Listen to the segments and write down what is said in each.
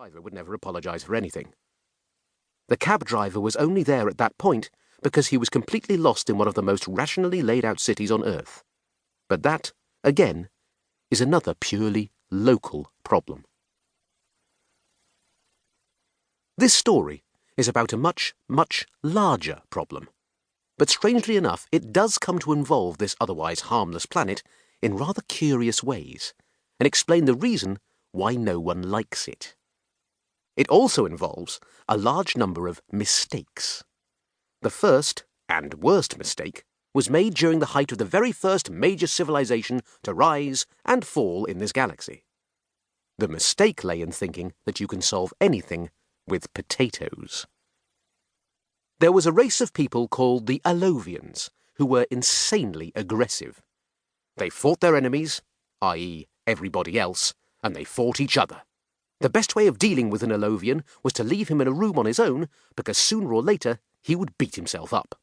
driver would never apologize for anything. The cab driver was only there at that point because he was completely lost in one of the most rationally laid out cities on Earth. But that, again, is another purely local problem. This story is about a much, much larger problem. But strangely enough, it does come to involve this otherwise harmless planet in rather curious ways, and explain the reason why no one likes it. It also involves a large number of mistakes. The first, and worst mistake, was made during the height of the very first major civilization to rise and fall in this galaxy. The mistake lay in thinking that you can solve anything with potatoes. There was a race of people called the Alovians, who were insanely aggressive. They fought their enemies, i.e. everybody else, and they fought each other. The best way of dealing with an Alovian was to leave him in a room on his own, because sooner or later he would beat himself up.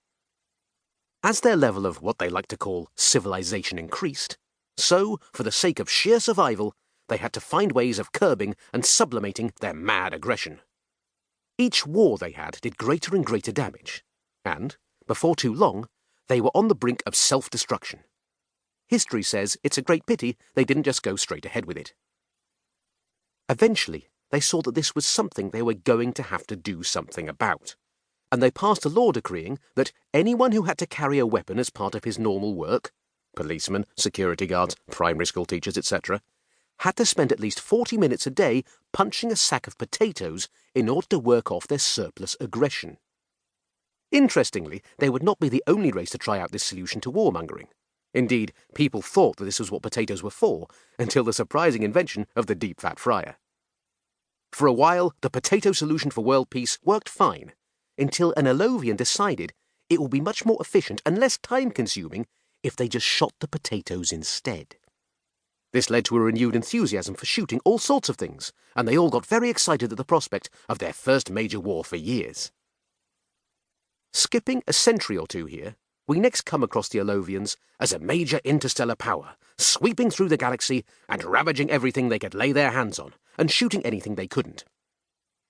As their level of what they like to call civilization increased, so, for the sake of sheer survival, they had to find ways of curbing and sublimating their mad aggression. Each war they had did greater and greater damage, and, before too long, they were on the brink of self-destruction. History says it's a great pity they didn't just go straight ahead with it. Eventually, they saw that this was something they were going to have to do something about, and they passed a law decreeing that anyone who had to carry a weapon as part of his normal work, policemen, security guards, primary school teachers, etc., had to spend at least 40 minutes a day punching a sack of potatoes in order to work off their surplus aggression. Interestingly, they would not be the only race to try out this solution to warmongering. Indeed, people thought that this was what potatoes were for, until the surprising invention of the deep-fat fryer. For a while, the potato solution for world peace worked fine, until an Alovian decided it would be much more efficient and less time-consuming if they just shot the potatoes instead. This led to a renewed enthusiasm for shooting all sorts of things, and they all got very excited at the prospect of their first major war for years. Skipping a century or two here, we next come across the Alovians as a major interstellar power, sweeping through the galaxy and ravaging everything they could lay their hands on, and shooting anything they couldn't.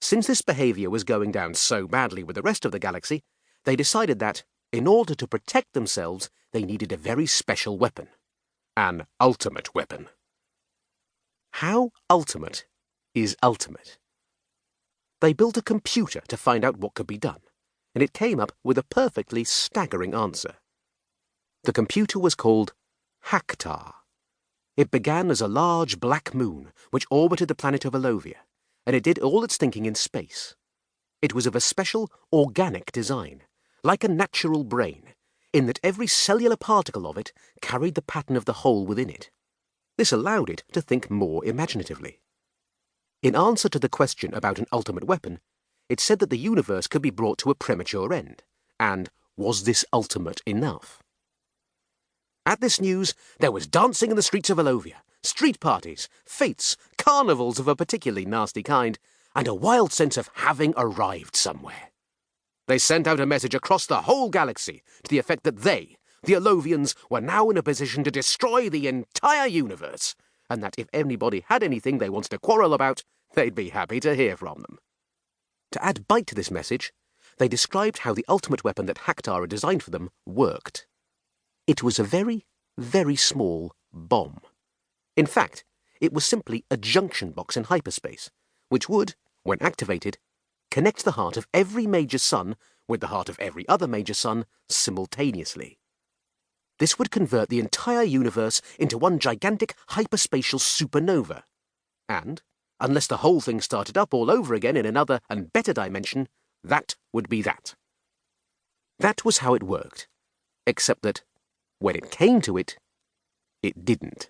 Since this behaviour was going down so badly with the rest of the galaxy, they decided that, in order to protect themselves, they needed a very special weapon. An ultimate weapon. How ultimate is ultimate? They built a computer to find out what could be done, and it came up with a perfectly staggering answer. The computer was called Haktar. It began as a large black moon which orbited the planet of Alovia, and it did all its thinking in space. It was of a special organic design, like a natural brain, in that every cellular particle of it carried the pattern of the whole within it. This allowed it to think more imaginatively. In answer to the question about an ultimate weapon, it said that the universe could be brought to a premature end, and was this ultimate enough? At this news, there was dancing in the streets of Alovia, street parties, fêtes, carnivals of a particularly nasty kind, and a wild sense of having arrived somewhere. They sent out a message across the whole galaxy to the effect that they, the Alovians, were now in a position to destroy the entire universe, and that if anybody had anything they wanted to quarrel about, they'd be happy to hear from them. To add bite to this message, they described how the ultimate weapon that Haktar had designed for them worked. It was a very, very small bomb. In fact, it was simply a junction box in hyperspace, which would, when activated, connect the heart of every major sun with the heart of every other major sun simultaneously. This would convert the entire universe into one gigantic hyperspatial supernova. And, unless the whole thing started up all over again in another and better dimension, that would be that. That was how it worked, except that, when it came to it, it didn't.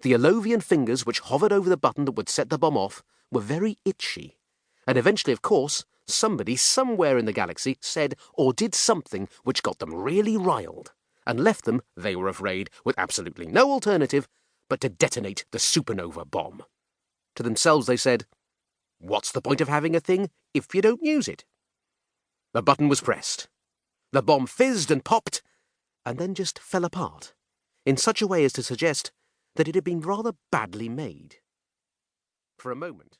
The Alovian fingers which hovered over the button that would set the bomb off were very itchy, and eventually, of course, somebody somewhere in the galaxy said or did something which got them really riled, and left them, they were afraid, with absolutely no alternative but to detonate the supernova bomb. To themselves they said, "What's the point of having a thing if you don't use it?" The button was pressed. The bomb fizzed and popped, and then just fell apart, in such a way as to suggest that it had been rather badly made. For a moment,